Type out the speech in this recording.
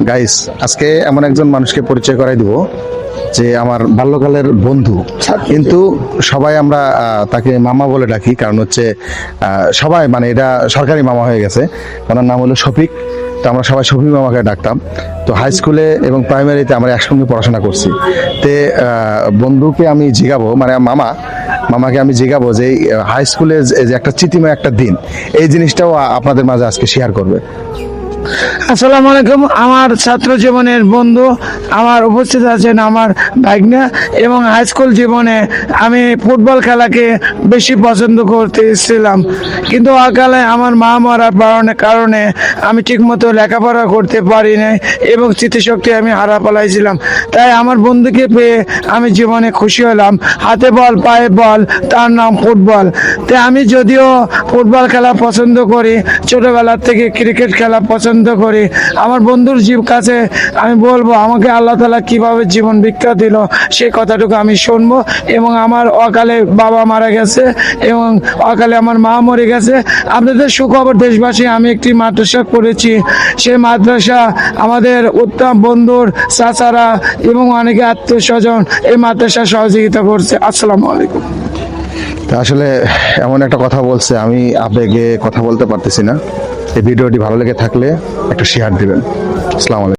Guys, আজকে এমন একজন মানুষকে পরিচয় করাই দিব যে আমার বাল্যকালের বন্ধু, কিন্তু সবাই আমরা তাকে মামা বলে ডাকি। কারণ হচ্ছে সবাই মানে এটা সরকারি মামা হয়ে গেছে। ওনার নাম হলো শফিক। তো আমরা সবাই শফিক মামাকে ডাকতাম। তো হাই স্কুলে এবং প্রাইমারিতে আমরা একসঙ্গে পড়াশোনা করছি। তে বন্ধুকে আমি জিগাবো, মানে মামাকে আমি জিগাবো যে হাই স্কুলে যে একটা চিতিময় একটা দিন, এই জিনিসটাও আপনাদের মাঝে আজকে শেয়ার করবে। আসসালামু আলাইকুম। আমার ছাত্র জীবনের বন্ধু আমার উপস্থিত আছেন আমার ভাগ্না, এবং হাই স্কুল জীবনে আমি ফুটবল খেলাকে বেশি পছন্দ করতেছিলাম, কিন্তু অকালে আমার মা মরার কারণে আমি ঠিকমতো লেখাপড়া করতে পারি নাই এবং স্মৃতিশক্তি আমি হারা ফেলাইছিলাম। তাই আমার বন্ধুকে পেয়ে আমি জীবনে খুশি হলাম। হাতে বল পায়ে বল, তার নাম ফুটবল। তাই আমি যদিও ফুটবল খেলা পছন্দ করি, ছোটবেলার থেকে ক্রিকেট খেলা পছন্দ করি, আমার বন্ধুর কাছে আমি বলবো আমাকে আল্লাহ তাআলা কিভাবে জীবন ভিক্ষা দিল সেই কথাটুকু আমি শুনবো। এবং আমার অকালে বাবা মারা গেছে এবং অকালে আমার মা মরে গেছে। আপনাদের সুখবর দেশবাসী, আমি একটি মাদ্রাসা করেছি। সেই মাদ্রাসা আমাদের উত্তম বন্ধুর চাচারা এবং অনেকে আত্মীয় স্বজন এই মাদ্রাসা সহযোগিতা করছে। আসসালামু আলাইকুম। তা আসলে এমন একটা কথা বলছে, আমি আবেগে কথা বলতে পারতেছি না। এই ভিডিওটি ভালো লেগে থাকলে একটা শেয়ার দিবেন। আসসালামু আলাইকুম।